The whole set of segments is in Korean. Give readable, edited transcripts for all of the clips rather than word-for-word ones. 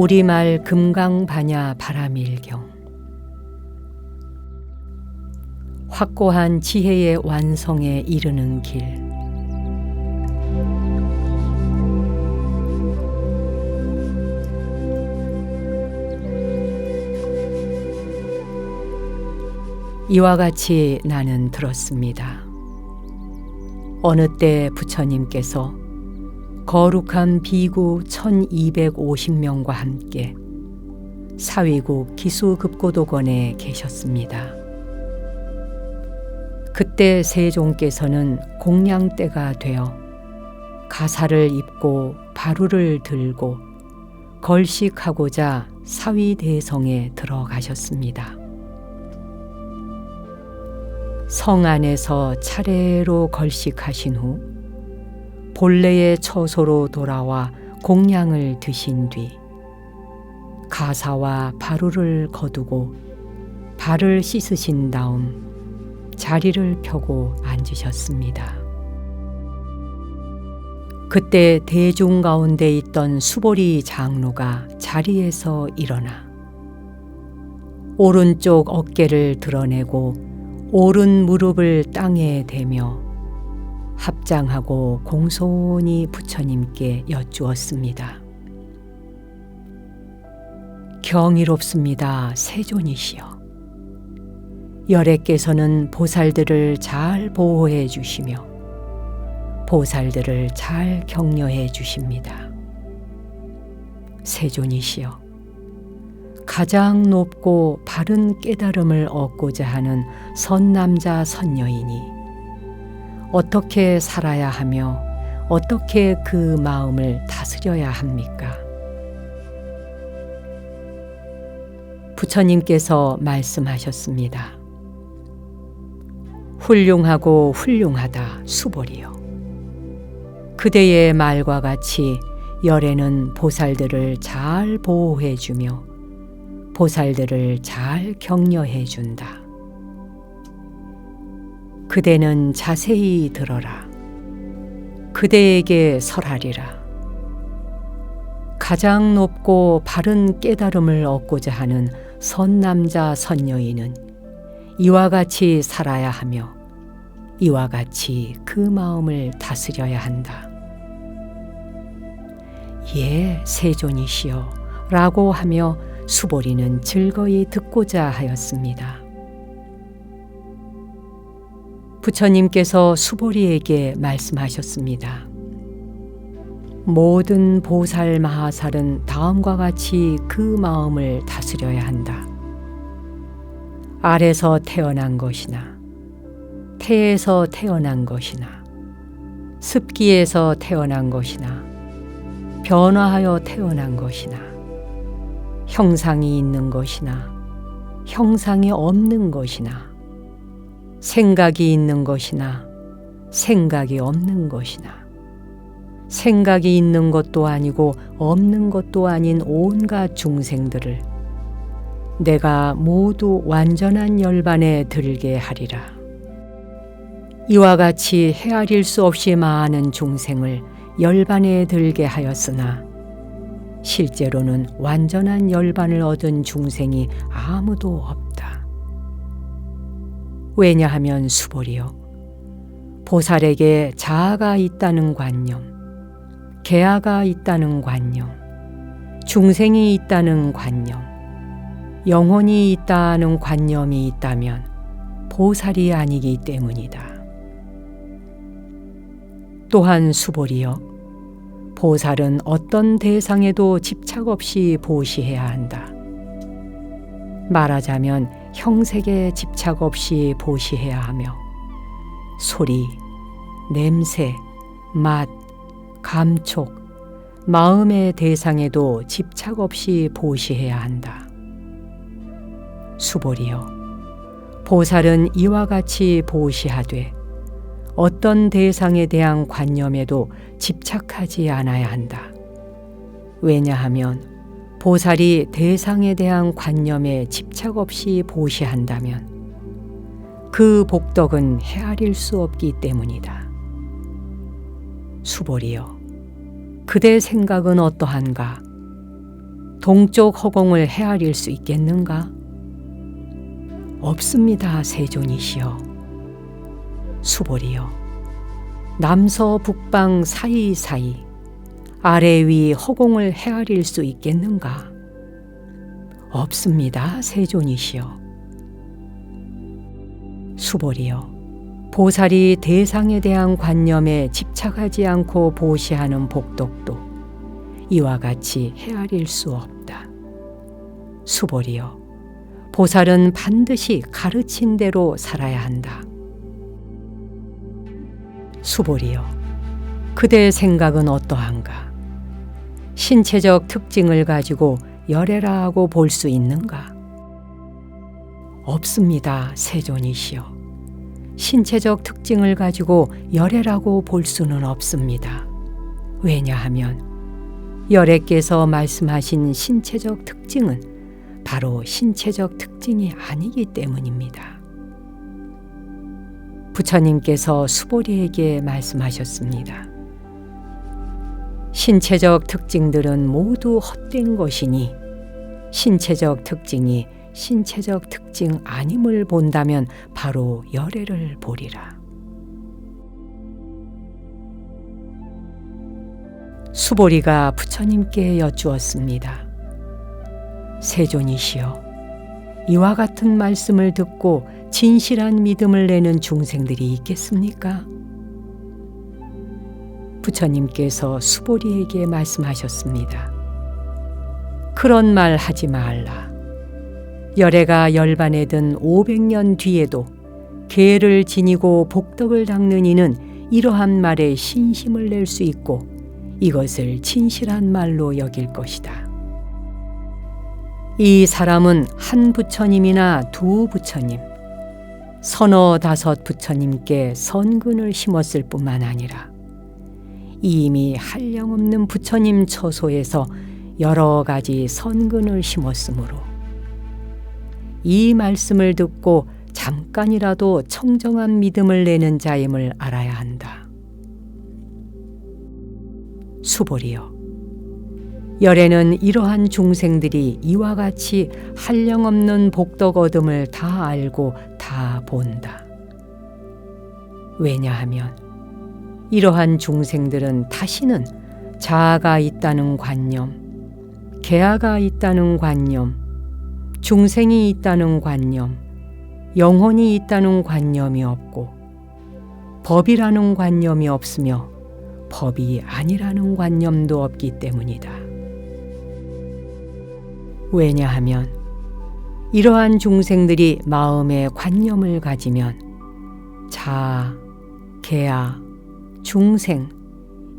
우리말 금강반야 바라밀경. 확고한 지혜의 완성에 이르는 길. 이와 같이 나는 들었습니다. 어느 때 부처님께서 거룩한 비구 1250명과 함께 사위국 기수급고도건에 계셨습니다. 그때 세종께서는 공양때가 되어 가사를 입고 바루를 들고 걸식하고자 사위대성에 들어가셨습니다. 성 안에서 차례로 걸식하신 후 본래의 처소로 돌아와 공양을 드신 뒤 가사와 바루를 거두고 발을 씻으신 다음 자리를 펴고 앉으셨습니다. 그때 대중 가운데 있던 수보리 장로가 자리에서 일어나 오른쪽 어깨를 드러내고 오른 무릎을 땅에 대며 합장하고 공손히 부처님께 여쭈었습니다. 경이롭습니다, 세존이시여. 열애께서는 보살들을 잘 보호해 주시며 보살들을 잘 격려해 주십니다. 세존이시여, 가장 높고 바른 깨달음을 얻고자 하는 선남자 선여인이 어떻게 살아야 하며 어떻게 그 마음을 다스려야 합니까? 부처님께서 말씀하셨습니다. 훌륭하고 훌륭하다 수보리여. 그대의 말과 같이 열애는 보살들을 잘 보호해 주며 보살들을 잘 격려해 준다. 그대는 자세히 들어라. 그대에게 설하리라. 가장 높고 바른 깨달음을 얻고자 하는 선남자 선여인은 이와 같이 살아야 하며 이와 같이 그 마음을 다스려야 한다. 예, 세존이시여 라고 하며 수보리는 즐거이 듣고자 하였습니다. 부처님께서 수보리에게 말씀하셨습니다. 모든 보살 마하살은 다음과 같이 그 마음을 다스려야 한다. 알에서 태어난 것이나 태에서 태어난 것이나 습기에서 태어난 것이나 변화하여 태어난 것이나 형상이 있는 것이나 형상이 없는 것이나 생각이 있는 것이나 생각이 없는 것이나 생각이 있는 것도 아니고 없는 것도 아닌 온갖 중생들을 내가 모두 완전한 열반에 들게 하리라. 이와 같이 헤아릴 수 없이 많은 중생을 열반에 들게 하였으나 실제로는 완전한 열반을 얻은 중생이 아무도 없다. 왜냐하면 수보리여, 보살에게 자아가 있다는 관념, 계아가 있다는 관념, 중생이 있다는 관념, 영혼이 있다는 관념이 있다면 보살이 아니기 때문이다. 또한 수보리여, 보살은 어떤 대상에도 집착 없이 보시해야 한다. 말하자면 형색에 집착 없이 보시해야 하며 소리, 냄새, 맛, 감촉, 마음의 대상에도 집착 없이 보시해야 한다. 수보리여, 보살은 이와 같이 보시하되 어떤 대상에 대한 관념에도 집착하지 않아야 한다. 왜냐하면 보살이 대상에 대한 관념에 집착 없이 보시한다면 그 복덕은 헤아릴 수 없기 때문이다. 수보리여, 그대 생각은 어떠한가? 동쪽 허공을 헤아릴 수 있겠는가? 없습니다, 세존이시여. 수보리여, 남서북방 사이사이 아래 위 허공을 헤아릴 수 있겠는가? 없습니다, 세존이시여. 수보리여, 보살이 대상에 대한 관념에 집착하지 않고 보시하는 복덕도 이와 같이 헤아릴 수 없다. 수보리여, 보살은 반드시 가르친 대로 살아야 한다. 수보리여, 그대의 생각은 어떠한가? 신체적 특징을 가지고 열애라 하고 볼 수 있는가? 없습니다, 세존이시여. 신체적 특징을 가지고 열애라고 볼 수는 없습니다. 왜냐하면 열애께서 말씀하신 신체적 특징은 바로 신체적 특징이 아니기 때문입니다. 부처님께서 수보리에게 말씀하셨습니다. 신체적 특징들은 모두 헛된 것이니 신체적 특징이 신체적 특징 아님을 본다면 바로 열애를 보리라. 수보리가 부처님께 여쭈었습니다. 세존이시여, 이와 같은 말씀을 듣고 진실한 믿음을 내는 중생들이 있겠습니까? 부처님께서 수보리에게 말씀하셨습니다. 그런 말 하지 말라. 열애가 열반에 든 500년 뒤에도 계를 지니고 복덕을 닦는 이는 이러한 말에 신심을 낼 수 있고 이것을 진실한 말로 여길 것이다. 이 사람은 한 부처님이나 두 부처님, 서너 다섯 부처님께 선근을 심었을 뿐만 아니라 이미 한량없는 부처님 처소에서 여러 가지 선근을 심었으므로 이 말씀을 듣고 잠깐이라도 청정한 믿음을 내는 자임을 알아야 한다. 수보리여, 열애는 이러한 중생들이 이와 같이 한량없는 복덕 얻음을 다 알고 다 본다. 왜냐하면 이러한 중생들은 다시는 자아가 있다는 관념, 계아가 있다는 관념, 중생이 있다는 관념, 영혼이 있다는 관념이 없고 법이라는 관념이 없으며 법이 아니라는 관념도 없기 때문이다. 왜냐하면 이러한 중생들이 마음에 관념을 가지면 자아, 계아, 중생,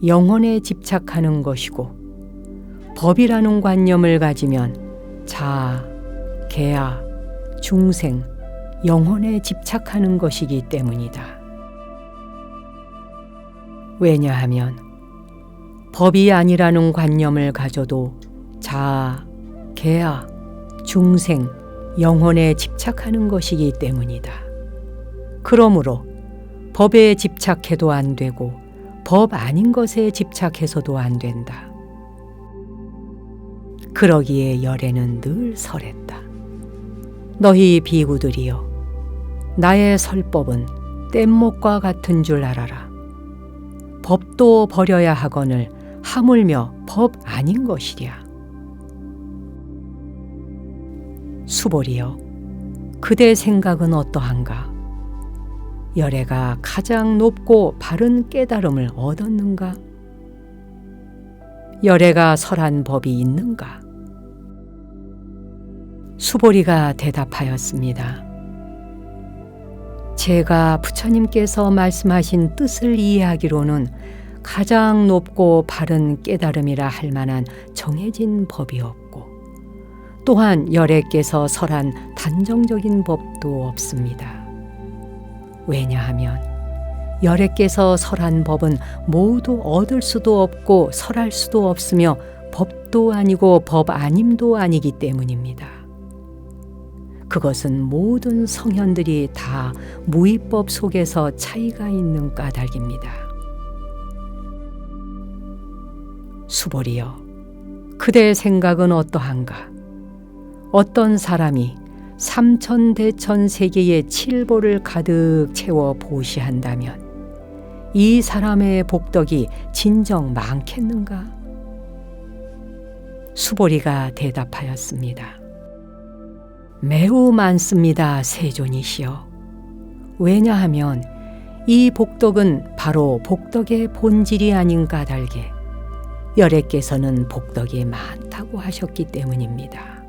영혼에 집착하는 것이고 법이라는 관념을 가지면 자아, 계아, 중생, 영혼에 집착하는 것이기 때문이다. 왜냐하면 법이 아니라는 관념을 가져도 자아, 계아, 중생, 영혼에 집착하는 것이기 때문이다. 그러므로 법에 집착해도 안 되고 법 아닌 것에 집착해서도 안 된다. 그러기에 열애는 늘 설했다. 너희 비구들이여, 나의 설법은 뗏목과 같은 줄 알아라. 법도 버려야 하거늘 하물며 법 아닌 것이랴. 수보리여, 그대 생각은 어떠한가? 열애가 가장 높고 바른 깨달음을 얻었는가? 열애가 설한 법이 있는가? 수보리가 대답하였습니다. 제가 부처님께서 말씀하신 뜻을 이해하기로는 가장 높고 바른 깨달음이라 할 만한 정해진 법이 없고 또한 열애께서 설한 단정적인 법도 없습니다. 왜냐하면 열애께서 설한 법은 모두 얻을 수도 없고 설할 수도 없으며 법도 아니고 법 아님도 아니기 때문입니다. 그것은 모든 성현들이 다 무위법 속에서 차이가 있는 까닭입니다. 수보리여, 그대의 생각은 어떠한가? 어떤 사람이 삼천대천 세계의 칠보를 가득 채워 보시한다면 이 사람의 복덕이 진정 많겠는가? 수보리가 대답하였습니다. 매우 많습니다, 세존이시여. 왜냐하면 이 복덕은 바로 복덕의 본질이 아닌 까닭에 열애께서는 복덕이 많다고 하셨기 때문입니다.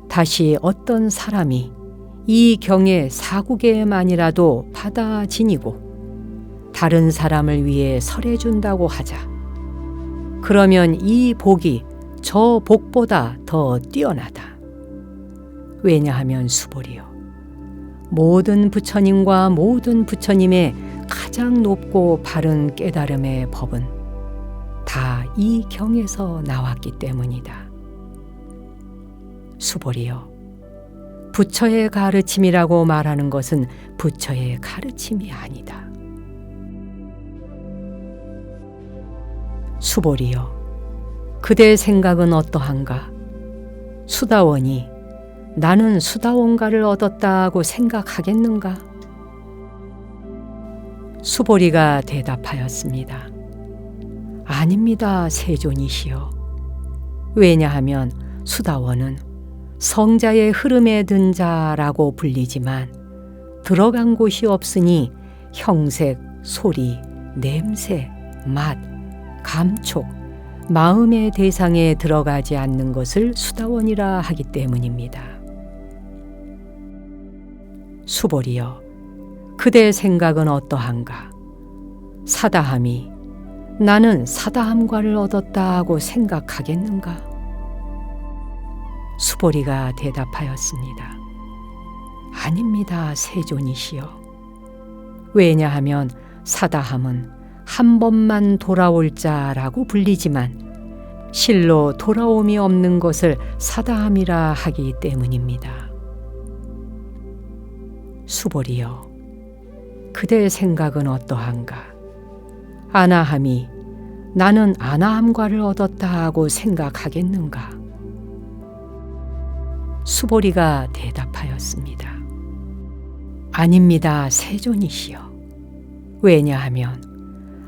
다시 어떤 사람이 이 경의 4국에만이라도 받아 지니고 다른 사람을 위해 설해준다고 하자. 그러면 이 복이 저 복보다 더 뛰어나다. 왜냐하면 수보리여, 모든 부처님과 모든 부처님의 가장 높고 바른 깨달음의 법은 다 이 경에서 나왔기 때문이다. 수보리여, 부처의 가르침이라고 말하는 것은 부처의 가르침이 아니다. 수보리여, 그대의 생각은 어떠한가? 수다원이 나는 수다원가를 얻었다고 생각하겠는가? 수보리가 대답하였습니다. 아닙니다, 세존이시여. 왜냐하면 수다원은 성자의 흐름에 든 자라고 불리지만 들어간 곳이 없으니 형색, 소리, 냄새, 맛, 감촉, 마음의 대상에 들어가지 않는 것을 수다원이라 하기 때문입니다. 수보리여, 그대의 생각은 어떠한가? 사다함이 나는 사다함과를 얻었다고 생각하겠는가? 수보리가 대답하였습니다. 아닙니다, 세존이시여. 왜냐하면 사다함은 한 번만 돌아올 자라고 불리지만 실로 돌아옴이 없는 것을 사다함이라 하기 때문입니다. 수보리여, 그대의 생각은 어떠한가? 아나함이 나는 아나함과를 얻었다고 생각하겠는가? 수보리가 대답하였습니다. 아닙니다, 세존이시여. 왜냐하면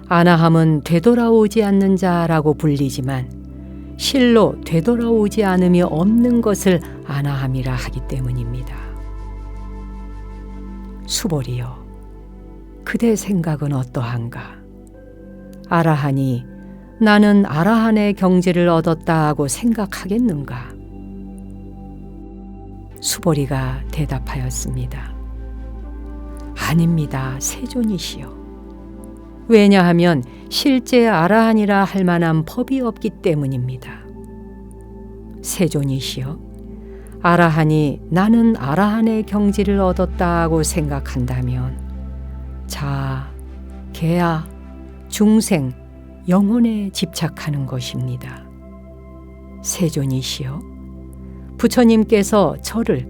아나함은 되돌아오지 않는 자라고 불리지만 실로 되돌아오지 않음이 없는 것을 아나함이라 하기 때문입니다. 수보리여, 그대 생각은 어떠한가? 아라한이 나는 아라한의 경지를 얻었다고 생각하겠는가? 수보리가 대답하였습니다. 아닙니다, 세존이시여. 왜냐하면 실제 아라한이라 할 만한 법이 없기 때문입니다. 세존이시여, 아라한이 나는 아라한의 경지를 얻었다고 생각한다면 자, 개야, 중생, 영혼에 집착하는 것입니다. 세존이시여, 부처님께서 저를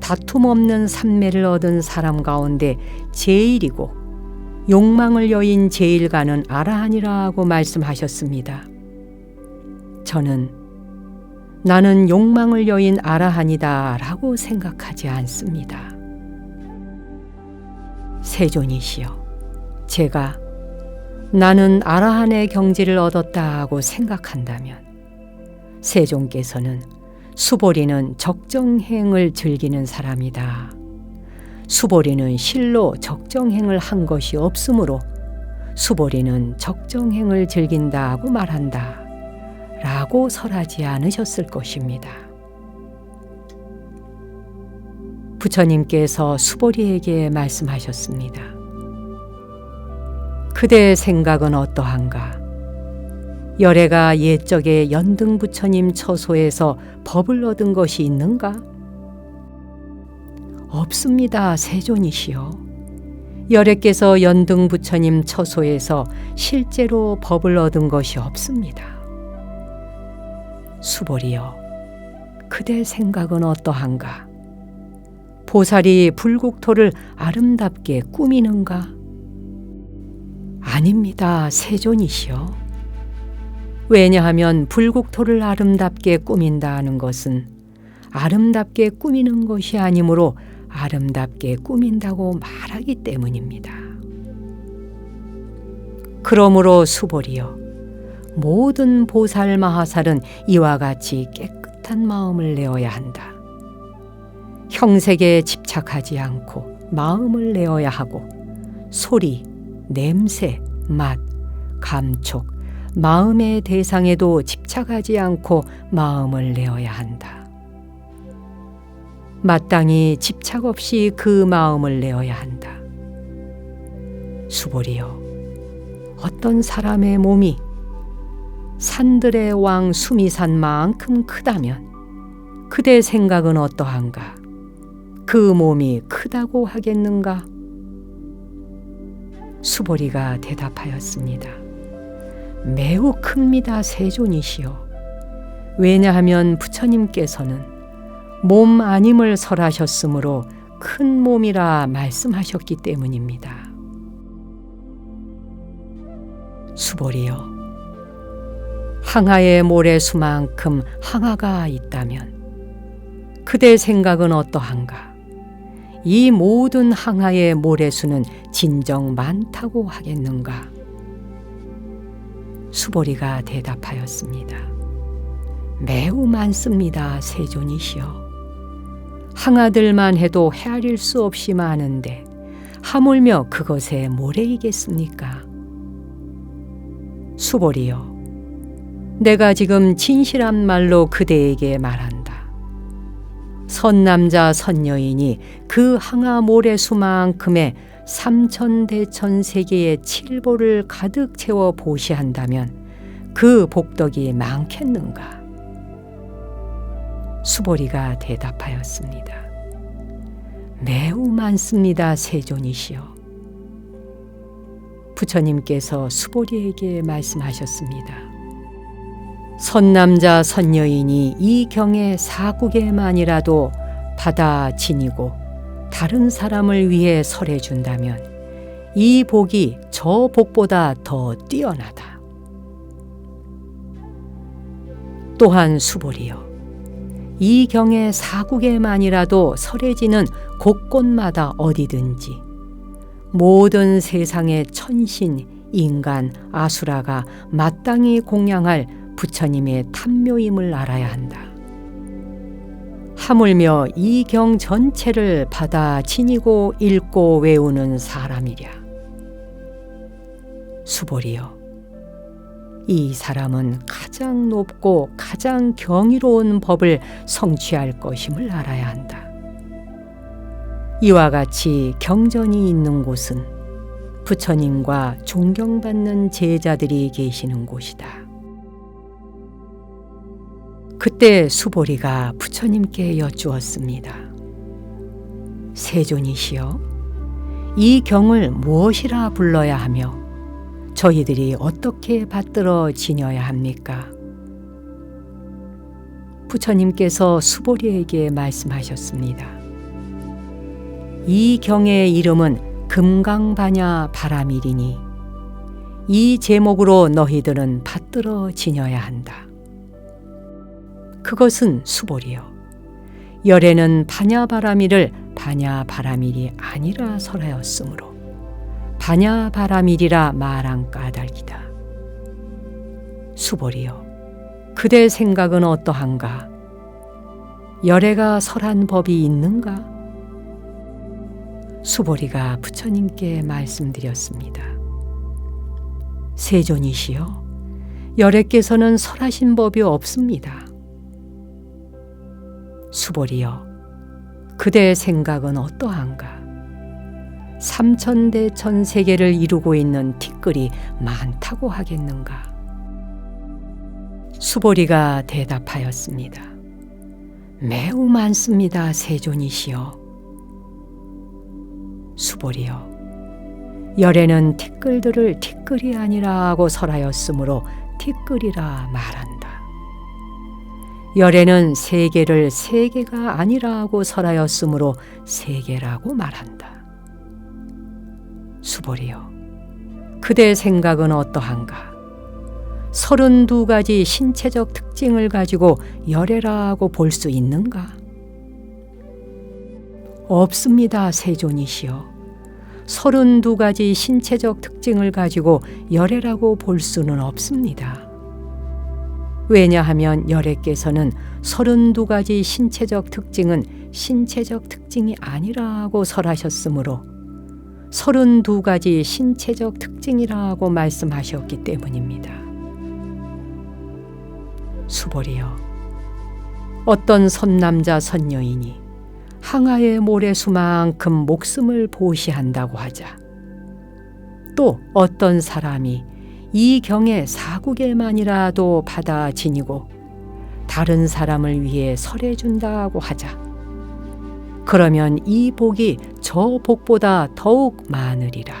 다툼 없는 삼매를 얻은 사람 가운데 제일이고 욕망을 여인 제일가는 아라한이라고 말씀하셨습니다. 저는 나는 욕망을 여인 아라한이다 라고 생각하지 않습니다. 세존이시여, 제가 나는 아라한의 경지를 얻었다고 생각한다면 세존께서는 수보리는 적정행을 즐기는 사람이다. 수보리는 실로 적정행을 한 것이 없으므로 수보리는 적정행을 즐긴다고 말한다 라고 설하지 않으셨을 것입니다. 부처님께서 수보리에게 말씀하셨습니다. 그대의 생각은 어떠한가? 열애가 옛적에 연등부처님 처소에서 법을 얻은 것이 있는가? 없습니다, 세존이시여. 열애께서 연등부처님 처소에서 실제로 법을 얻은 것이 없습니다. 수보리여, 그대 생각은 어떠한가? 보살이 불국토를 아름답게 꾸미는가? 아닙니다, 세존이시여. 왜냐하면 불국토를 아름답게 꾸민다 하는 것은 아름답게 꾸미는 것이 아니므로 아름답게 꾸민다고 말하기 때문입니다. 그러므로 수보리여, 모든 보살 마하살은 이와 같이 깨끗한 마음을 내어야 한다. 형색에 집착하지 않고 마음을 내어야 하고, 소리, 냄새, 맛, 감촉, 마음의 대상에도 집착하지 않고 마음을 내어야 한다. 마땅히 집착 없이 그 마음을 내어야 한다. 수보리여, 어떤 사람의 몸이 산들의 왕 수미산만큼 크다면 그대 생각은 어떠한가? 그 몸이 크다고 하겠는가? 수보리가 대답하였습니다. 매우 큽니다, 세존이시여. 왜냐하면 부처님께서는 몸 아님을 설하셨으므로 큰 몸이라 말씀하셨기 때문입니다. 수보리여, 항아의 모래수만큼 항아가 있다면 그대 생각은 어떠한가? 이 모든 항아의 모래수는 진정 많다고 하겠는가? 수보리가 대답하였습니다. 매우 많습니다, 세존이시여. 항아들만 해도 헤아릴 수 없이 많은데 하물며 그것의 모래이겠습니까? 수보리여, 내가 지금 진실한 말로 그대에게 말한다. 선남자 선여인이 그 항아 모래수만큼의 삼천대천세계의 칠보를 가득 채워 보시한다면 그 복덕이 많겠는가? 수보리가 대답하였습니다. 매우 많습니다, 세존이시여. 부처님께서 수보리에게 말씀하셨습니다. 선남자 선여인이 이 경의 사국에만이라도 받아 지니고 다른 사람을 위해 설해준다면 이 복이 저 복보다 더 뛰어나다. 또한 수보리여, 이 경의 사국에만이라도 설해지는 곳곳마다 어디든지 모든 세상의 천신, 인간, 아수라가 마땅히 공양할 부처님의 탐묘임을 알아야 한다. 하물며 이 경 전체를 받아 지니고 읽고 외우는 사람이랴. 수보리여, 이 사람은 가장 높고 가장 경이로운 법을 성취할 것임을 알아야 한다. 이와 같이 경전이 있는 곳은 부처님과 존경받는 제자들이 계시는 곳이다. 그때 수보리가 부처님께 여쭈었습니다. 세존이시여, 이 경을 무엇이라 불러야 하며 저희들이 어떻게 받들어 지녀야 합니까? 부처님께서 수보리에게 말씀하셨습니다. 이 경의 이름은 금강바냐 바라밀이니 이 제목으로 너희들은 받들어 지녀야 한다. 그것은 수보리여, 열에는 바냐바라밀을 바냐바라밀이 아니라 설하였으므로 바냐바라밀이라 말한 까닭이다. 수보리여, 그대 생각은 어떠한가? 열애가 설한 법이 있는가? 수보리가 부처님께 말씀드렸습니다. 세존이시여, 열애께서는 설하신 법이 없습니다. 수보리여, 그대의 생각은 어떠한가? 삼천대천세계를 이루고 있는 티끌이 많다고 하겠는가? 수보리가 대답하였습니다. 매우 많습니다, 세존이시여. 수보리여, 열에는 티끌들을 티끌이 아니라 하고 설하였으므로 티끌이라 말한다. 열에는 세계를 세계가 아니라 하고 설하였으므로 세계라고 말한다. 수보리여, 그대 생각은 어떠한가? 32가지 신체적 특징을 가지고 열애라고 볼 수 있는가? 없습니다, 세존이시여. 32가지 신체적 특징을 가지고 열애라고 볼 수는 없습니다. 왜냐하면 열애께서는 32가지 신체적 특징은 신체적 특징이 아니라고 설하셨으므로 32가지 신체적 특징이라고 말씀하셨기 때문입니다. 수벌이여, 어떤 선남자 선여인이 항아의 모래수만큼 목숨을 보시한다고 하자, 또 어떤 사람이 이 경에 4국에만이라도 받아 지니고 다른 사람을 위해 설해준다고 하자, 그러면 이 복이 저 복보다 더욱 많으리라.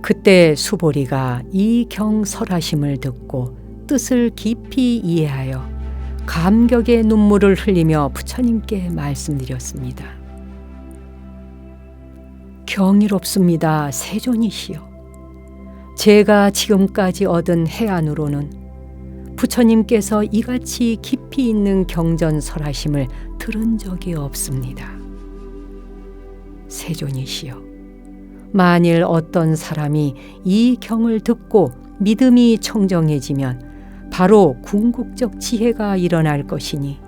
그때 수보리가 이 경 설하심을 듣고 뜻을 깊이 이해하여 감격의 눈물을 흘리며 부처님께 말씀드렸습니다. 경이롭습니다, 세존이시여. 제가 지금까지 얻은 해안으로는 부처님께서 이같이 깊이 있는 경전 설하심을 들은 적이 없습니다. 세존이시여, 만일 어떤 사람이 이 경을 듣고 믿음이 청정해지면 바로 궁극적 지혜가 일어날 것이니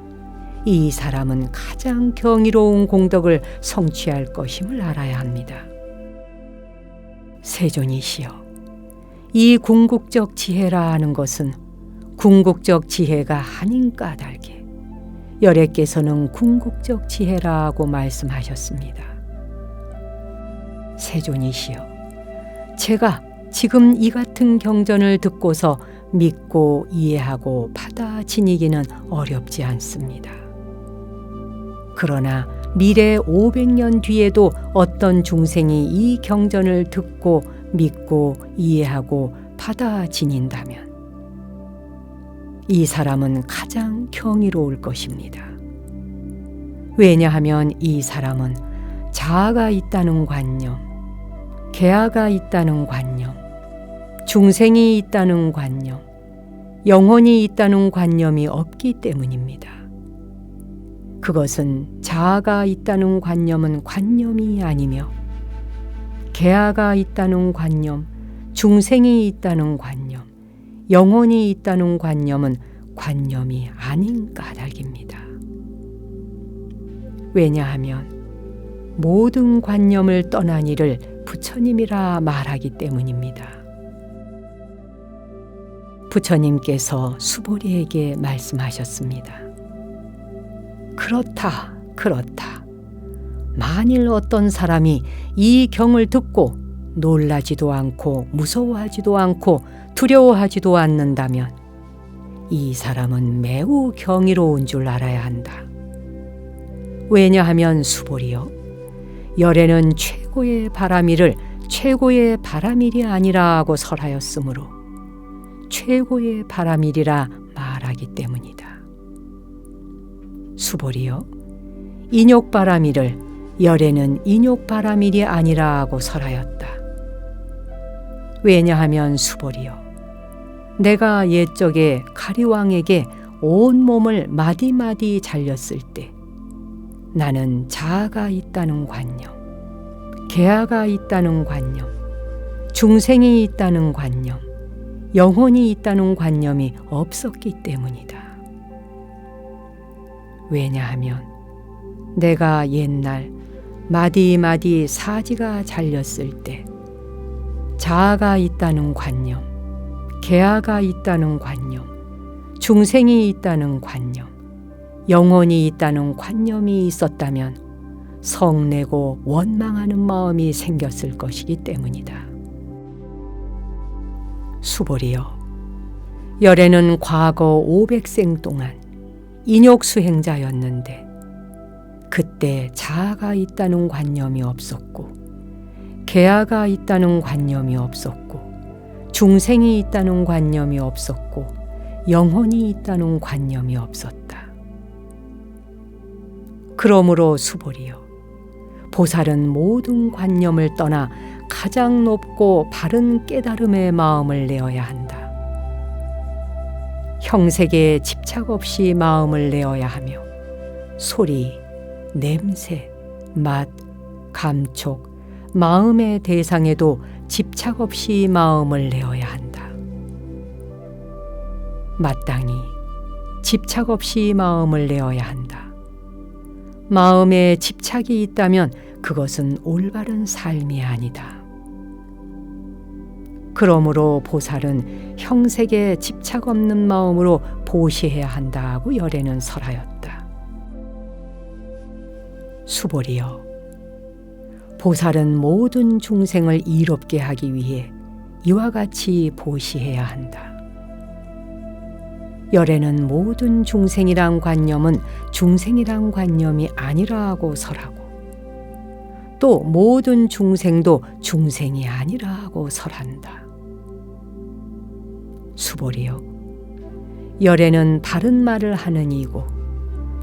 이 사람은 가장 경이로운 공덕을 성취할 것임을 알아야 합니다. 세존이시여, 이 궁극적 지혜라 하는 것은 궁극적 지혜가 아닌 까닭에 열애께서는 궁극적 지혜라고 말씀하셨습니다. 세존이시여, 제가 지금 이 같은 경전을 듣고서 믿고 이해하고 받아 지니기는 어렵지 않습니다. 그러나 미래 500년 뒤에도 어떤 중생이 이 경전을 듣고 믿고 이해하고 받아 지닌다면 이 사람은 가장 경이로울 것입니다. 왜냐하면 이 사람은 자아가 있다는 관념, 계아가 있다는 관념, 중생이 있다는 관념, 영혼이 있다는 관념이 없기 때문입니다. 그것은 자아가 있다는 관념은 관념이 아니며 계아가 있다는 관념, 중생이 있다는 관념, 영혼이 있다는 관념은 관념이 아닌 까닭입니다. 왜냐하면 모든 관념을 떠난 이를 부처님이라 말하기 때문입니다. 부처님께서 수보리에게 말씀하셨습니다. 그렇다, 그렇다. 만일 어떤 사람이 이 경을 듣고 놀라지도 않고 무서워하지도 않고 두려워하지도 않는다면 이 사람은 매우 경이로운 줄 알아야 한다. 왜냐하면 수보리여, 열애는 최고의 바람일을 최고의 바람일이 아니라고 설하였으므로 최고의 바람일이라 말하기 때문이다. 수보리여, 인욕바람일을 열애는 인욕바람일이 아니라고 설하였다. 왜냐하면 수보리여, 내가 옛적에 가리왕에게 온 몸을 마디마디 잘렸을 때 나는 자아가 있다는 관념, 계아가 있다는 관념, 중생이 있다는 관념, 영혼이 있다는 관념이 없었기 때문이다. 왜냐하면 내가 옛날 마디마디 사지가 잘렸을 때 자아가 있다는 관념, 계아가 있다는 관념, 중생이 있다는 관념, 영혼이 있다는 관념이 있었다면 성내고 원망하는 마음이 생겼을 것이기 때문이다. 수보리여, 열애는 과거 500생 동안 인욕수행자였는데 그때 자아가 있다는 관념이 없었고 계아가 있다는 관념이 없었고 중생이 있다는 관념이 없었고 영혼이 있다는 관념이 없었다. 그러므로 수보리여, 보살은 모든 관념을 떠나 가장 높고 바른 깨달음의 마음을 내어야 한다. 형색에 집착 없이 마음을 내어야 하며 소리, 냄새, 맛, 감촉, 마음의 대상에도 집착 없이 마음을 내어야 한다. 마땅히 집착 없이 마음을 내어야 한다. 마음에 집착이 있다면 그것은 올바른 삶이 아니다. 그러므로 보살은 형색에 집착 없는 마음으로 보시해야 한다고 열애는 설하였다. 수보리여, 보살은 모든 중생을 이롭게 하기 위해 이와 같이 보시해야 한다. 열애는 모든 중생이란 관념은 중생이란 관념이 아니라고 설하고 또 모든 중생도 중생이 아니라고 설한다. 수보리여, 열애는 바른 말을 하는 이고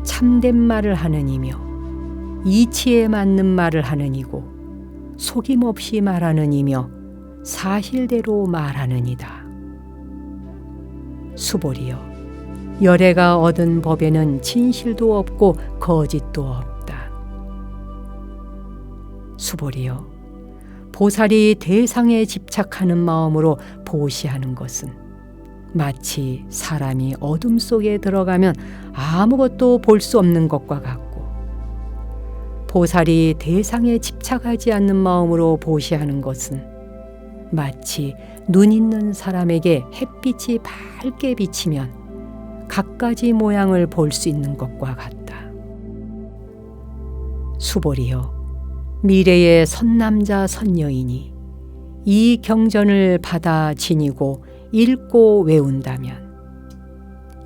참된 말을 하는 이며 이치에 맞는 말을 하는 이고 속임없이 말하는 이며 사실대로 말하는 이다. 수보리여, 열애가 얻은 법에는 진실도 없고 거짓도 없다. 수보리여, 보살이 대상에 집착하는 마음으로 보시하는 것은 마치 사람이 어둠 속에 들어가면 아무것도 볼 수 없는 것과 같고 보살이 대상에 집착하지 않는 마음으로 보시하는 것은 마치 눈 있는 사람에게 햇빛이 밝게 비치면 갖가지 모양을 볼 수 있는 것과 같다. 수보리여, 미래의 선남자 선여인이 이 경전을 받아 지니고 읽고 외운다면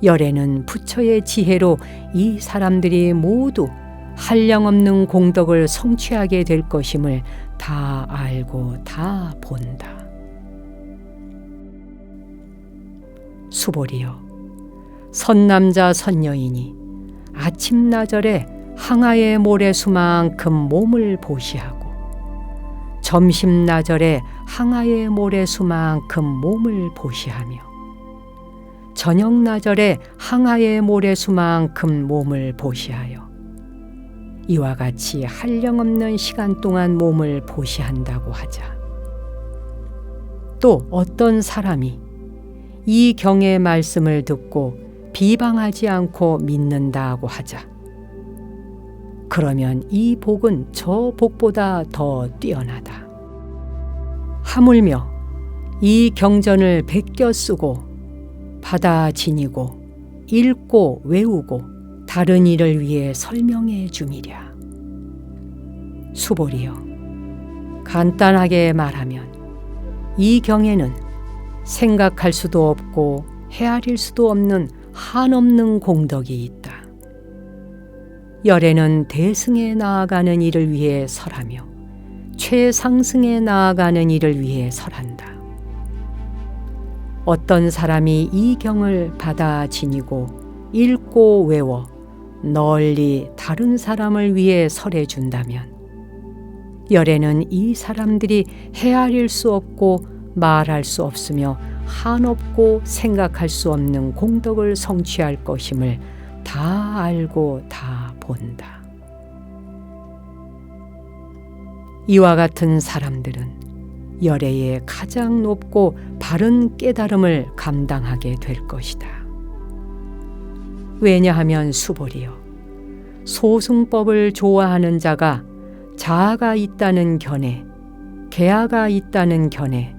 열애는 부처의 지혜로 이 사람들이 모두 한량없는 공덕을 성취하게 될 것임을 다 알고 다 본다. 수보리여, 선남자 선여인이 아침나절에 항아의 모래수만큼 몸을 보시하고 점심나절에 항아의 모래수만큼 몸을 보시하며 저녁나절에 항아의 모래수만큼 몸을 보시하여 이와 같이 한량없는 시간 동안 몸을 보시한다고 하자. 또 어떤 사람이 이 경의 말씀을 듣고 비방하지 않고 믿는다고 하자. 그러면 이 복은 저 복보다 더 뛰어나다. 하물며 이 경전을 베껴 쓰고 받아 지니고 읽고 외우고 다른 이를 위해 설명해 줌이랴. 수보리여, 간단하게 말하면 이 경에는 생각할 수도 없고 헤아릴 수도 없는 한없는 공덕이 있다. 열애는 대승에 나아가는 일을 위해 설하며 최상승에 나아가는 일을 위해 설한다. 어떤 사람이 이 경을 받아 지니고 읽고 외워 널리 다른 사람을 위해 설해준다면 열애는 이 사람들이 헤아릴 수 없고 말할 수 없으며 한없고 생각할 수 없는 공덕을 성취할 것임을 다 알고 다 본다. 이와 같은 사람들은 열애의 가장 높고 바른 깨달음을 감당하게 될 것이다. 왜냐하면 수보리여, 소승법을 좋아하는 자가 자아가 있다는 견해, 계아가 있다는 견해,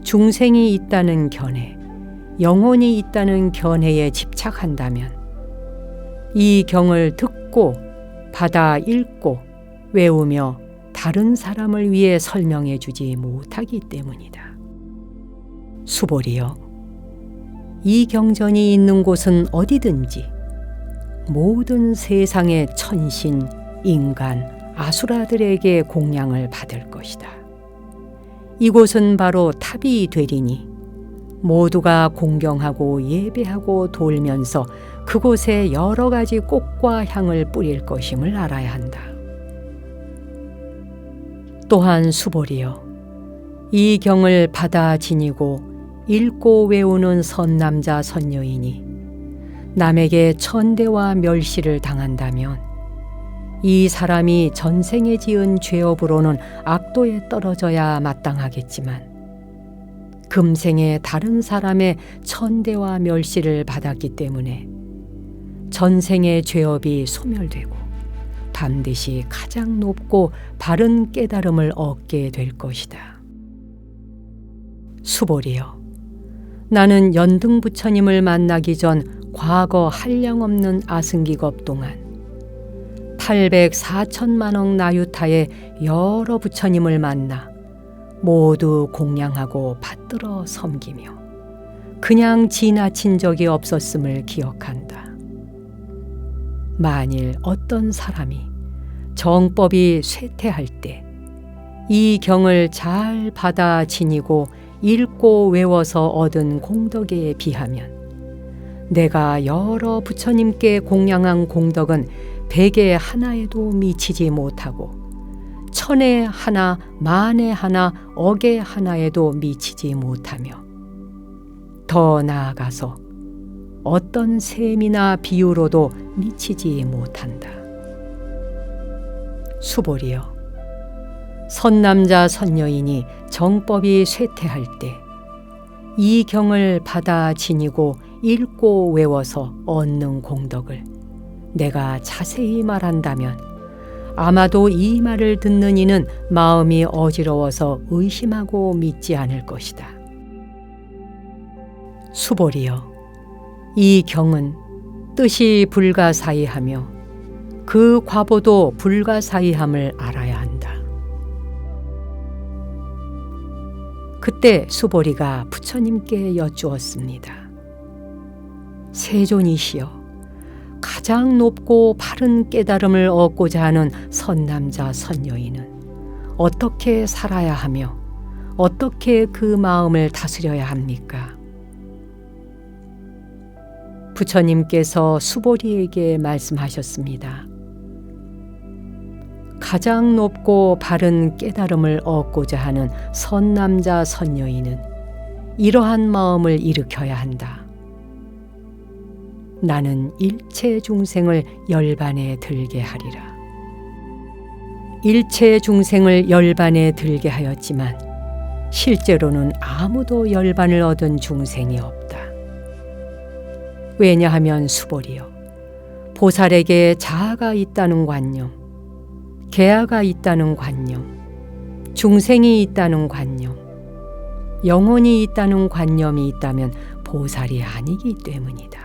중생이 있다는 견해, 영혼이 있다는 견해에 집착한다면 이 경을 듣고 받아 읽고 외우며 다른 사람을 위해 설명해 주지 못하기 때문이다. 수보리여, 이 경전이 있는 곳은 어디든지 모든 세상의 천신, 인간, 아수라들에게 공양을 받을 것이다. 이곳은 바로 탑이 되리니 모두가 공경하고 예배하고 돌면서 그곳에 여러 가지 꽃과 향을 뿌릴 것임을 알아야 한다. 또한 수보리여, 이 경을 받아 지니고 읽고 외우는 선남자 선녀이니 남에게 천대와 멸시를 당한다면 이 사람이 전생에 지은 죄업으로는 악도에 떨어져야 마땅하겠지만 금생에 다른 사람의 천대와 멸시를 받았기 때문에 전생의 죄업이 소멸되고 반드시 가장 높고 바른 깨달음을 얻게 될 것이다. 수보리여, 나는 연등부처님을 만나기 전 과거 한량없는 아승기겁 동안 804천만억 나유타의 여러 부처님을 만나 모두 공양하고 받들어 섬기며 그냥 지나친 적이 없었음을 기억한다. 만일 어떤 사람이 정법이 쇠퇴할 때 이 경을 잘 받아 지니고 읽고 외워서 얻은 공덕에 비하면 내가 여러 부처님께 공양한 공덕은 백에 하나에도 미치지 못하고 천에 하나, 만에 하나, 억에 하나에도 미치지 못하며 더 나아가서 어떤 셈이나 비유로도 미치지 못한다. 수보리여, 선남자 선녀인이 정법이 쇠퇴할 때 이 경을 받아 지니고 읽고 외워서 얻는 공덕을 내가 자세히 말한다면 아마도 이 말을 듣는 이는 마음이 어지러워서 의심하고 믿지 않을 것이다. 수보리여, 이 경은 뜻이 불가사의하며 그 과보도 불가사의함을 알아야 한다. 그때 수보리가 부처님께 여쭈었습니다. 세존이시여, 가장 높고 바른 깨달음을 얻고자 하는 선남자 선녀인은 어떻게 살아야 하며 어떻게 그 마음을 다스려야 합니까? 부처님께서 수보리에게 말씀하셨습니다. 가장 높고 바른 깨달음을 얻고자 하는 선남자 선녀인은 이러한 마음을 일으켜야 한다. 나는 일체 중생을 열반에 들게 하리라. 일체 중생을 열반에 들게 하였지만 실제로는 아무도 열반을 얻은 중생이 없다. 왜냐하면 수보리여, 보살에게 자아가 있다는 관념, 계아가 있다는 관념, 중생이 있다는 관념, 영혼이 있다는 관념이 있다면 보살이 아니기 때문이다.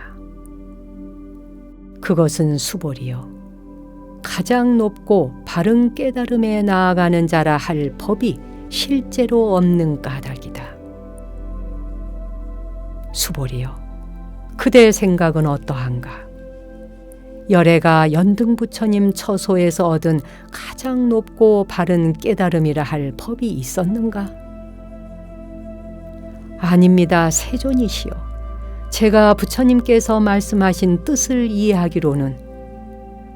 그것은 수보리여, 가장 높고 바른 깨달음에 나아가는 자라 할 법이 실제로 없는 까닭이다. 수보리여, 그대의 생각은 어떠한가? 열애가 연등부처님 처소에서 얻은 가장 높고 바른 깨달음이라 할 법이 있었는가? 아닙니다, 세존이시여. 제가 부처님께서 말씀하신 뜻을 이해하기로는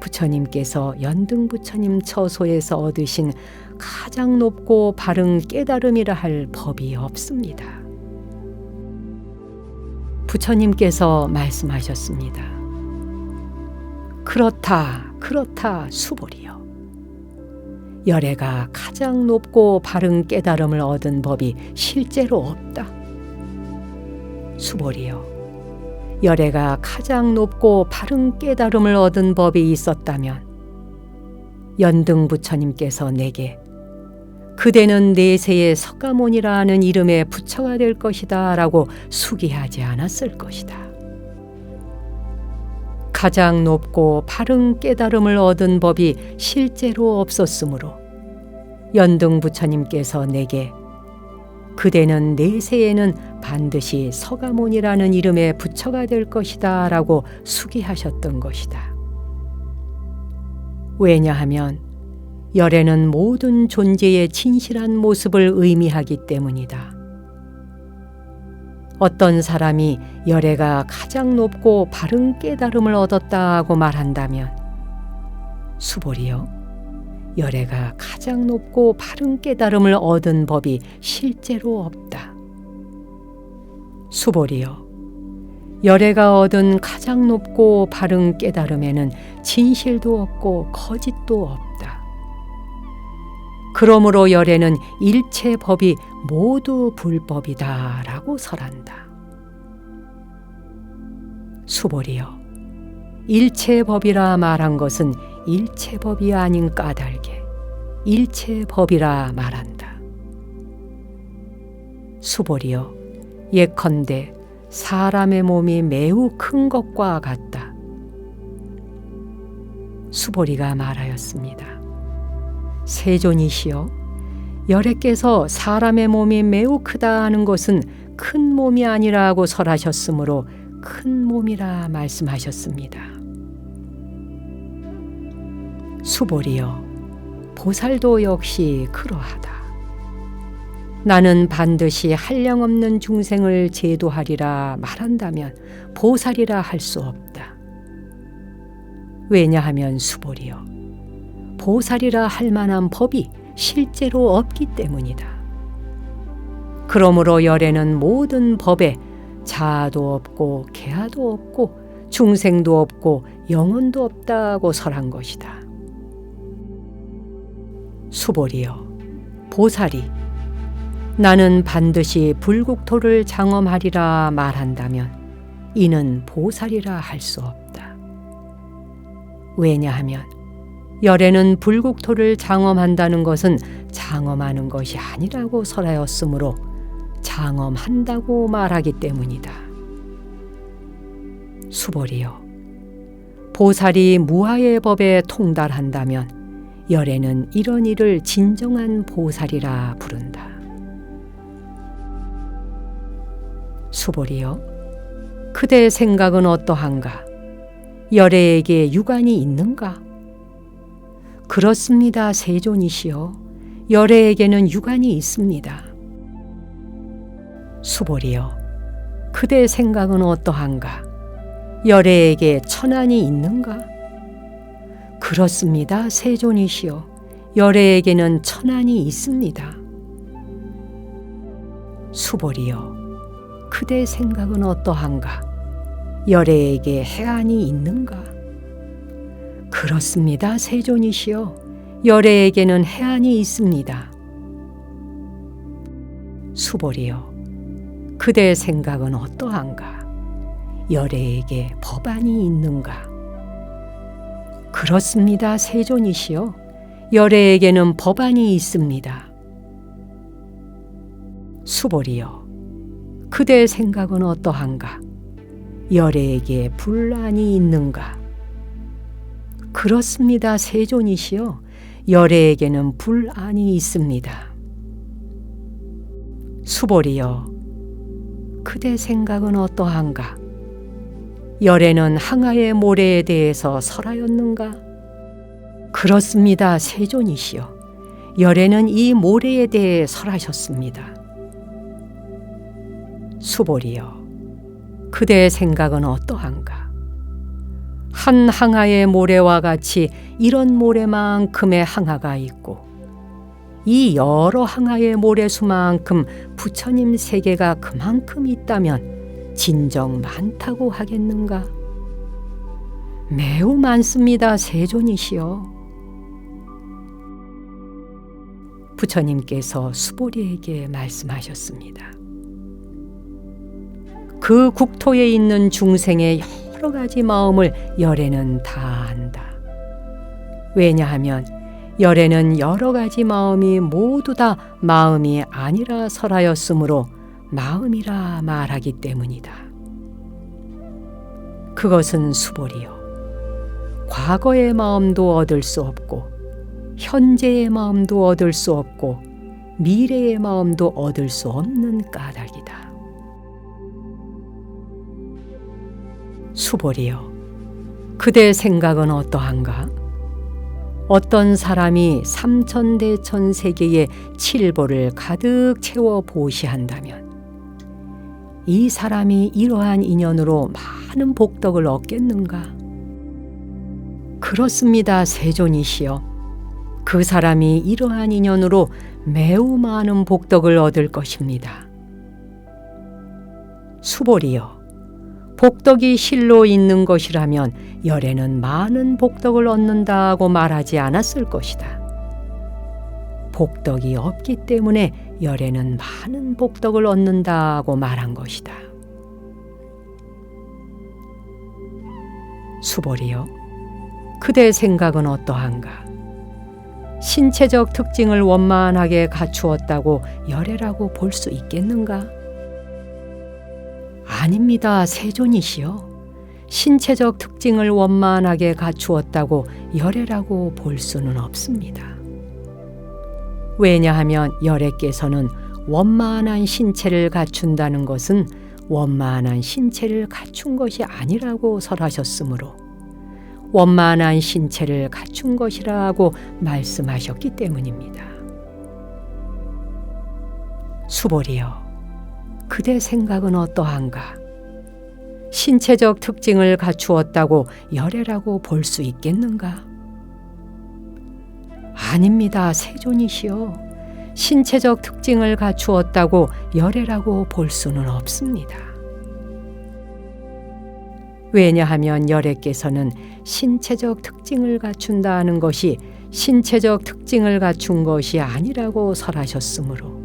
부처님께서 연등부처님 처소에서 얻으신 가장 높고 바른 깨달음이라 할 법이 없습니다. 부처님께서 말씀하셨습니다. 그렇다, 그렇다, 수보리여. 열애가 가장 높고 바른 깨달음을 얻은 법이 실제로 없다. 수보리여, 열애가 가장 높고 바른 깨달음을 얻은 법이 있었다면 연등부처님께서 내게 그대는 내세의 석가모니라 하는 이름의 부처가 될 것이다 라고 수기하지 않았을 것이다. 가장 높고 바른 깨달음을 얻은 법이 실제로 없었으므로 연등부처님께서 내게 그대는 내세에는 반드시 서가모니라는 이름의 부처가 될 것이다 라고 수기하셨던 것이다. 왜냐하면 열애는 모든 존재의 진실한 모습을 의미하기 때문이다. 어떤 사람이 열애가 가장 높고 바른 깨달음을 얻었다고 말한다면 수보리여, 열애가 가장 높고 바른 깨달음을 얻은 법이 실제로 없다. 수보리여, 열애가 얻은 가장 높고 바른 깨달음에는 진실도 없고 거짓도 없다. 그러므로 열애는 일체 법이 모두 불법이다 라고 설한다. 수보리여, 일체 법이라 말한 것은 일체 법이 아닌 까닭에 일체 법이라 말한다. 수보리여, 예컨대 사람의 몸이 매우 큰 것과 같다. 수보리가 말하였습니다. 세존이시여, 열애께서 사람의 몸이 매우 크다 하는 것은 큰 몸이 아니라고 설하셨으므로 큰 몸이라 말씀하셨습니다. 수보리여, 보살도 역시 그러하다. 나는 반드시 한량없는 중생을 제도하리라 말한다면 보살이라 할 수 없다. 왜냐하면 수보리여, 보살이라 할 만한 법이 실제로 없기 때문이다. 그러므로 열애는 모든 법에 자아도 없고 개아도 없고 중생도 없고 영혼도 없다고 설한 것이다. 수보리여, 보살이 나는 반드시 불국토를 장엄하리라 말한다면 이는 보살이라 할 수 없다. 왜냐하면 열애는 불국토를 장엄한다는 것은 장엄하는 것이 아니라고 설하였으므로 장엄한다고 말하기 때문이다. 수보리여, 보살이 무아의 법에 통달한다면 열애는 이런 이를 진정한 보살이라 부른다. 수보리여, 그대의 생각은 어떠한가? 열애에게 유관이 있는가? 그렇습니다, 세존이시여. 열애에게는 유관이 있습니다. 수보리여, 그대의 생각은 어떠한가? 열애에게 천안이 있는가? 그렇습니다, 세존이시여. 열애에게는 천안이 있습니다. 수보리여, 그대의 생각은 어떠한가? 열애에게 해안이 있는가? 그렇습니다, 세존이시여. 열애에게는 해안이 있습니다. 수보리여, 그대의 생각은 어떠한가? 열애에게 법안이 있는가? 그렇습니다, 세존이시여. 열애에게는 법안이 있습니다. 수보리여, 그대의 생각은 어떠한가? 열애에게 불안이 있는가? 그렇습니다, 세존이시여. 열애에게는 불안이 있습니다. 수보리여, 그대 생각은 어떠한가? 열애는 항아의 모래에 대해서 설하였는가? 그렇습니다, 세존이시여. 열애는 이 모래에 대해 설하셨습니다. 수보리여, 그대의 생각은 어떠한가? 한 항아의 모래와 같이 이런 모래만큼의 항아가 있고 이 여러 항아의 모래수만큼 부처님 세계가 그만큼 있다면 진정 많다고 하겠는가? 매우 많습니다, 세존이시여. 부처님께서 수보리에게 말씀하셨습니다. 그 국토에 있는 중생의 여러 가지 마음을 열애는 다 안다. 왜냐하면 열애는 여러 가지 마음이 모두 다 마음이 아니라 설하였으므로 마음이라 말하기 때문이다. 그것은 수보리여, 과거의 마음도 얻을 수 없고 현재의 마음도 얻을 수 없고 미래의 마음도 얻을 수 없는 까닭이다. 수보리여, 그대의 생각은 어떠한가? 어떤 사람이 삼천대천 세계의 칠보를 가득 채워 보시한다면 이 사람이 이러한 인연으로 많은 복덕을 얻겠는가? 그렇습니다, 세존이시여. 그 사람이 이러한 인연으로 매우 많은 복덕을 얻을 것입니다. 수보리여, 복덕이 실로 있는 것이라면 열에는 많은 복덕을 얻는다고 말하지 않았을 것이다. 복덕이 없기 때문에 열에는 많은 복덕을 얻는다고 말한 것이다. 수보리여, 그대 생각은 어떠한가? 신체적 특징을 원만하게 갖추었다고 열애라고 볼 수 있겠는가? 아닙니다, 세존이시여. 신체적 특징을 원만하게 갖추었다고 열애라고 볼 수는 없습니다. 왜냐하면 열애께서는 원만한 신체를 갖춘다는 것은 원만한 신체를 갖춘 것이 아니라고 설하셨으므로 원만한 신체를 갖춘 것이라고 말씀하셨기 때문입니다. 수보리여, 그대 생각은 어떠한가? 신체적 특징을 갖추었다고 열애라고 볼 수 있겠는가? 아닙니다, 세존이시여. 신체적 특징을 갖추었다고 열애라고 볼 수는 없습니다. 왜냐하면 열애께서는 신체적 특징을 갖춘다는 것이 신체적 특징을 갖춘 것이 아니라고 설하셨으므로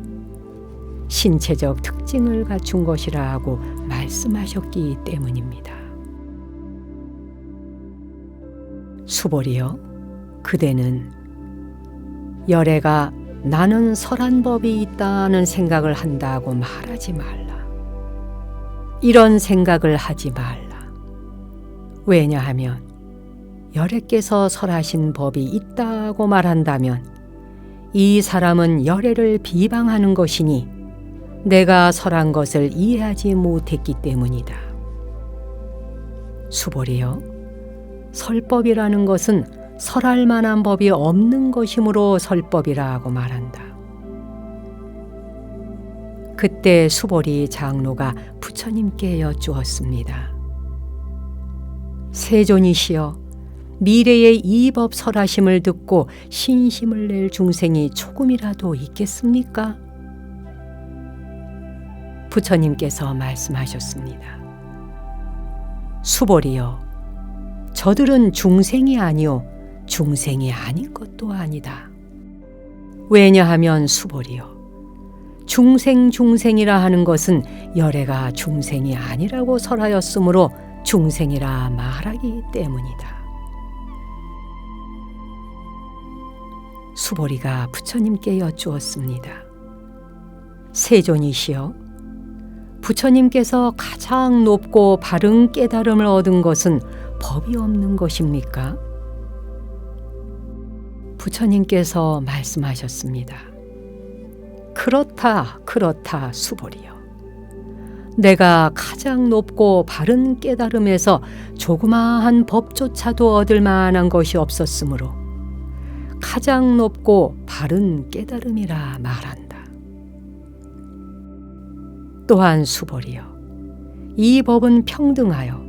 신체적 특징을 갖춘 것이라고 말씀하셨기 때문입니다. 수보리여, 그대는 열애가 나는 설한 법이 있다는 생각을 한다고 말하지 말라. 이런 생각을 하지 말라. 왜냐하면 열애께서 설하신 법이 있다고 말한다면 이 사람은 열애를 비방하는 것이니 내가 설한 것을 이해하지 못했기 때문이다. 수보리여, 설법이라는 것은 설할 만한 법이 없는 것이므로 설법이라고 말한다. 그때 수보리 장로가 부처님께 여쭈었습니다. 세존이시여, 미래의 이 법 설하심을 듣고 신심을 낼 중생이 조금이라도 있겠습니까? 부처님께서 말씀하셨습니다. 수보리여, 저들은 중생이 아니요 중생이 아닌 것도 아니다. 왜냐하면 수보리여, 중생이라 하는 것은 열애가 중생이 아니라고 설하였으므로 중생이라 말하기 때문이다. 수보리가 부처님께 여쭈었습니다. 세존이시여, 부처님께서 가장 높고 바른 깨달음을 얻은 것은 법이 없는 것입니까? 부처님께서 말씀하셨습니다. 그렇다 수보리여. 내가 가장 높고 바른 깨달음에서 조그마한 법조차도 얻을 만한 것이 없었으므로 가장 높고 바른 깨달음이라 말한다. 또한 수보리여, 이 법은 평등하여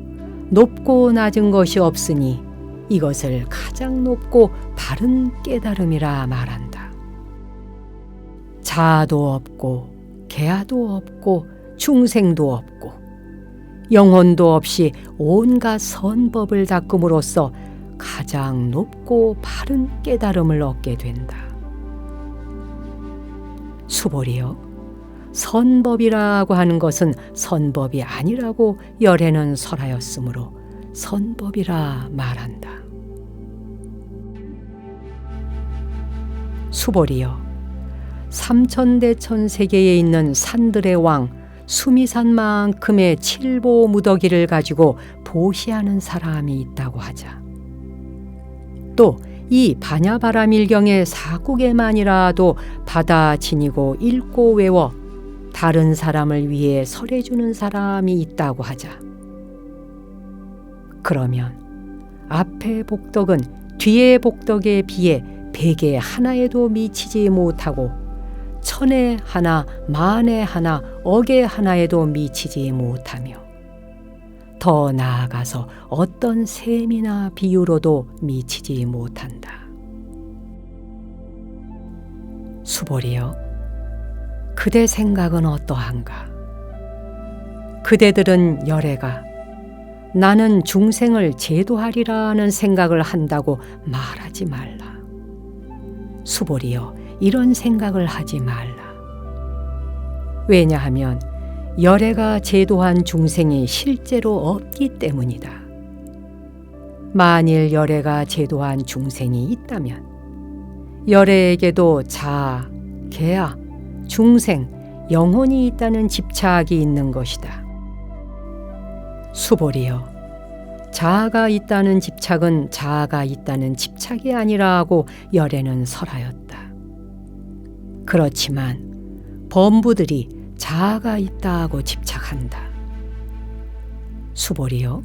높고 낮은 것이 없으니 이것을 가장 높고 바른 깨달음이라 말한다. 자아도 없고 개아도 없고 중생도 없고 영혼도 없이 온갖 선법을 닦음으로써 가장 높고 바른 깨달음을 얻게 된다. 수보리여, 선법이라고 하는 것은 선법이 아니라고 열애는 설하였으므로 선법이라 말한다. 수보리여, 삼천대천 세계에 있는 산들의 왕 수미산만큼의 칠보 무더기를 가지고 보시하는 사람이 있다고 하자. 또 이 반야바라밀경의 사국에만이라도 받아 지니고 읽고 외워 다른 사람을 위해 설해주는 사람이 있다고 하자. 그러면 앞의 복덕은 뒤의 복덕에 비해 백의 하나에도 미치지 못하고 천의 하나, 만의 하나, 억의 하나에도 미치지 못하며 더 나아가서 어떤 셈이나 비유로도 미치지 못한다. 수보리여, 그대 생각은 어떠한가? 그대들은 열애가 나는 중생을 제도하리라는 생각을 한다고 말하지 말라. 수보리여, 이런 생각을 하지 말라. 왜냐하면 열애가 제도한 중생이 실제로 없기 때문이다. 만일 열애가 제도한 중생이 있다면 열애에게도 자아, 계아, 중생, 영혼이 있다는 집착이 있는 것이다. 수보리여, 자아가 있다는 집착은 자아가 있다는 집착이 아니라고 열애는 설하였다. 그렇지만 범부들이 자아가 있다고 집착한다. 수보리여,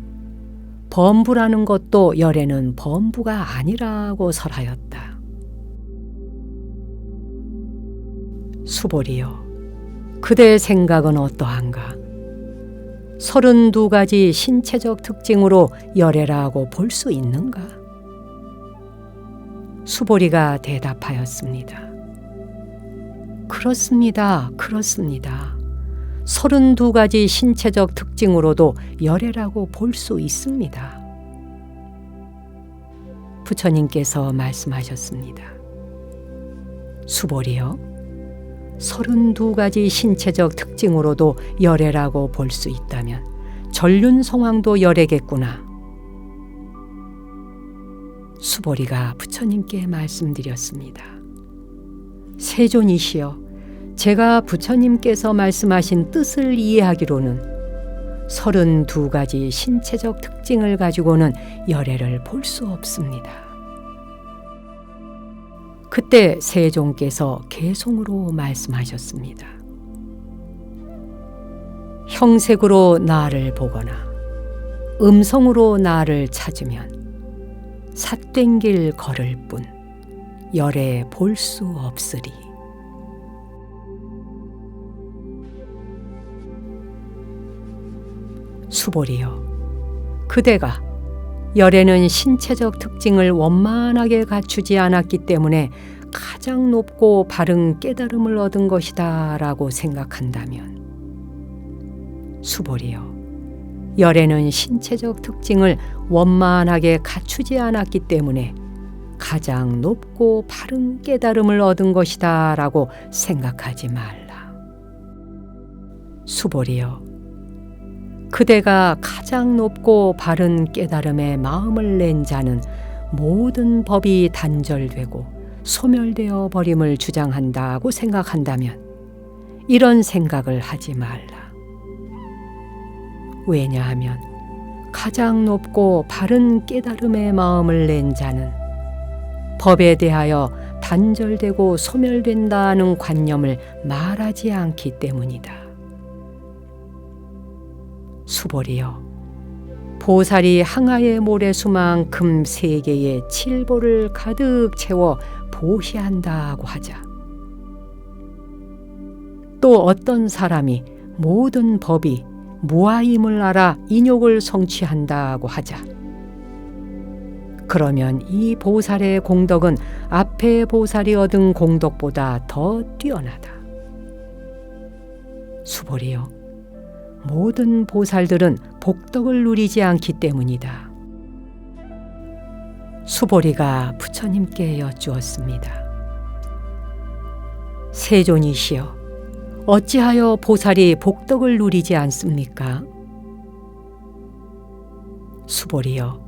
범부라는 것도 열애는 범부가 아니라고 설하였다. 수보리여, 그대의 생각은 어떠한가? 32가지 신체적 특징으로 열애라고 볼 수 있는가? 수보리가 대답하였습니다. 그렇습니다. 그렇습니다. 32가지 신체적 특징으로도 열애라고 볼 수 있습니다. 부처님께서 말씀하셨습니다. 수보리여, 32가지 신체적 특징으로도 열애라고 볼 수 있다면 전륜성왕도 열애겠구나. 수보리가 부처님께 말씀드렸습니다. 세존이시여, 제가 부처님께서 말씀하신 뜻을 이해하기로는 32가지 신체적 특징을 가지고는 열애를 볼 수 없습니다. 그때 세종께서 개송으로 말씀하셨습니다. 형색으로 나를 보거나 음성으로 나를 찾으면 삿된 길 걸을 뿐 열애 볼 수 없으리. 수보리여, 그대가 열애는 신체적 특징을 원만하게 갖추지 않았기 때문에 가장 높고 바른 깨달음을 얻은 것이다 라고 생각한다면, 수보리여, 열애는 신체적 특징을 원만하게 갖추지 않았기 때문에 가장 높고 바른 깨달음을 얻은 것이다 라고 생각하지 말라. 수보리여, 그대가 가장 높고 바른 깨달음에 마음을 낸 자는 모든 법이 단절되고 소멸되어 버림을 주장한다고 생각한다면 이런 생각을 하지 말라. 왜냐하면 가장 높고 바른 깨달음에 마음을 낸 자는 법에 대하여 단절되고 소멸된다는 관념을 말하지 않기 때문이다. 수보리여, 보살이 항아의 모래수만큼 세계에 칠보를 가득 채워 보시한다고 하자. 또 어떤 사람이 모든 법이 무아임을 알아 인욕을 성취한다고 하자. 그러면 이 보살의 공덕은 앞에 보살이 얻은 공덕보다 더 뛰어나다. 수보리여, 모든 보살들은 복덕을 누리지 않기 때문이다. 수보리가 부처님께 여쭈었습니다. 세존이시여, 어찌하여 보살이 복덕을 누리지 않습니까? 수보리여,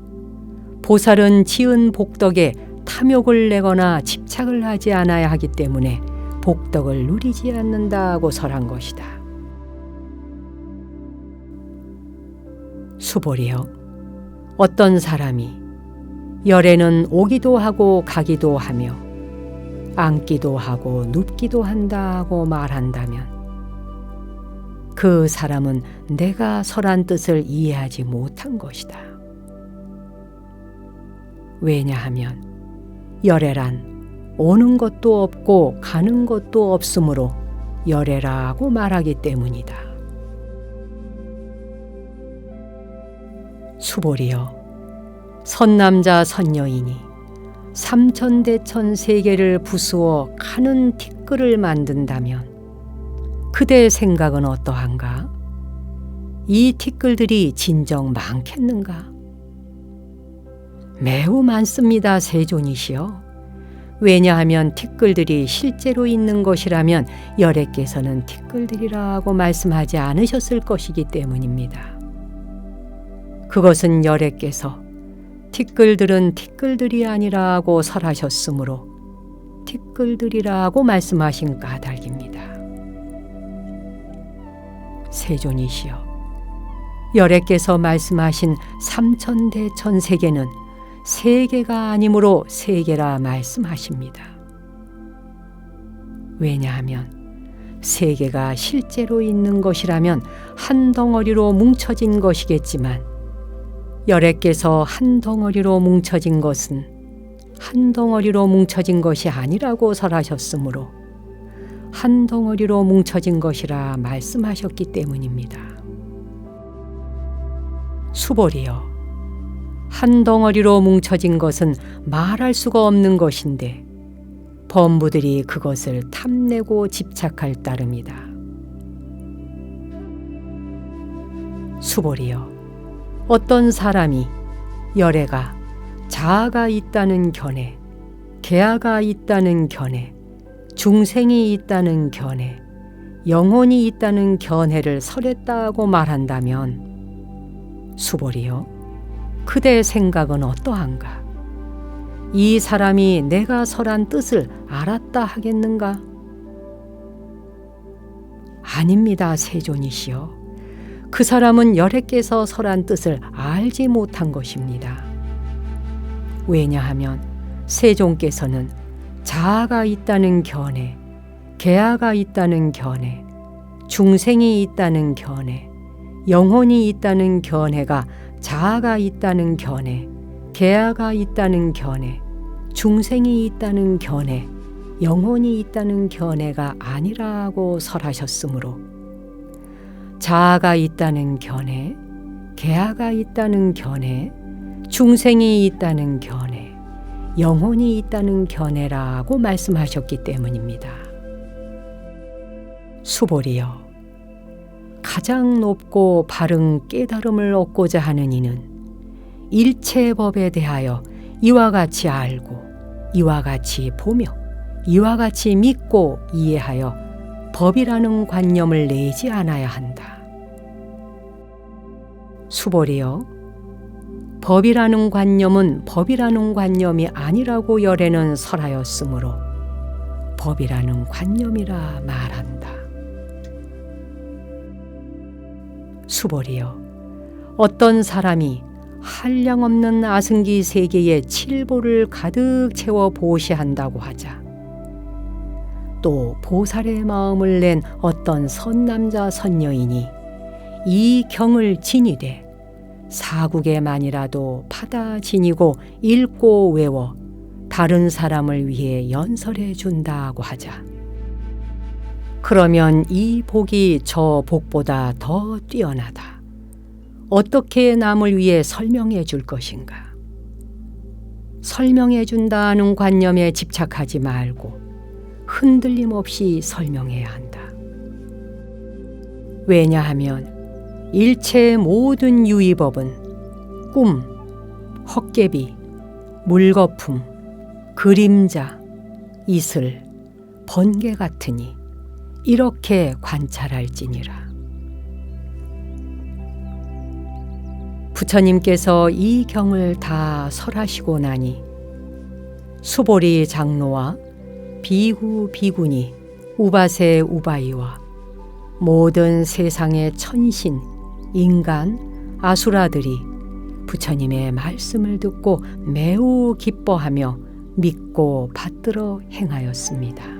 보살은 지은 복덕에 탐욕을 내거나 집착을 하지 않아야 하기 때문에 복덕을 누리지 않는다고 설한 것이다. 수보리여, 어떤 사람이 열애는 오기도 하고 가기도 하며 앉기도 하고 눕기도 한다고 말한다면 그 사람은 내가 설한 뜻을 이해하지 못한 것이다. 왜냐하면 열애란 오는 것도 없고 가는 것도 없으므로 열애라고 말하기 때문이다. 수보리여, 선남자 선여인이 삼천대천 세계를 부수어 가는 티끌을 만든다면 그대의 생각은 어떠한가? 이 티끌들이 진정 많겠는가? 매우 많습니다, 세존이시여. 왜냐하면 티끌들이 실제로 있는 것이라면 열애께서는 티끌들이라고 말씀하지 않으셨을 것이기 때문입니다. 그것은 열애께서 티끌들은 티끌들이 아니라고 설하셨으므로 티끌들이라고 말씀하신 까닭입니다. 세존이시여, 열애께서 말씀하신 삼천대천 세계는 세계가 아니므로 세계라 말씀하십니다. 왜냐하면 세계가 실제로 있는 것이라면 한 덩어리로 뭉쳐진 것이겠지만 열애께서 한 덩어리로 뭉쳐진 것은 한 덩어리로 뭉쳐진 것이 아니라고 설하셨으므로 한 덩어리로 뭉쳐진 것이라 말씀하셨기 때문입니다. 수보리여, 한 덩어리로 뭉쳐진 것은 말할 수가 없는 것인데 범부들이 그것을 탐내고 집착할 따름이다. 수보리여, 어떤 사람이 열애가 자아가 있다는 견해, 계아가 있다는 견해, 중생이 있다는 견해, 영혼이 있다는 견해를 설했다고 말한다면 수보리여, 그대의 생각은 어떠한가? 이 사람이 내가 설한 뜻을 알았다 하겠는가? 아닙니다, 세존이시여. 그 사람은 열애께서 설한 뜻을 알지 못한 것입니다. 왜냐하면 세존께서는 자아가 있다는 견해, 계아가 있다는 견해, 중생이 있다는 견해, 영혼이 있다는 견해가 자아가 있다는 견해, 계아가 있다는 견해, 중생이 있다는 견해, 영혼이 있다는 견해가 아니라고 설하셨으므로 자아가 있다는 견해, 계아가 있다는 견해, 중생이 있다는 견해, 영혼이 있다는 견해라고 말씀하셨기 때문입니다. 수보리여, 가장 높고 바른 깨달음을 얻고자 하는 이는 일체 법에 대하여 이와 같이 알고 이와 같이 보며 이와 같이 믿고 이해하여 법이라는 관념을 내지 않아야 한다. 수보리여, 법이라는 관념은 법이라는 관념이 아니라고 열애는 설하였으므로 법이라는 관념이라 말한다. 수보리여, 어떤 사람이 한량없는 아승기 세계에 칠보를 가득 채워 보시한다고 하자 또 보살의 마음을 낸 어떤 선남자 선녀인이 이 경을 지니되 사국에만이라도 파다 지니고 읽고 외워 다른 사람을 위해 연설해 준다고 하자 그러면 이 복이 저 복보다 더 뛰어나다. 어떻게 남을 위해 설명해 줄 것인가? 설명해 준다는 관념에 집착하지 말고 흔들림 없이 설명해야 한다. 왜냐하면 일체의 모든 유의법은 꿈, 헛개비, 물거품, 그림자, 이슬, 번개 같으니 이렇게 관찰할지니라. 부처님께서 이 경을 다 설하시고 나니 수보리 장로와 비구 비구니 우바세 우바이와 모든 세상의 천신, 인간, 아수라들이 부처님의 말씀을 듣고 매우 기뻐하며 믿고 받들어 행하였습니다.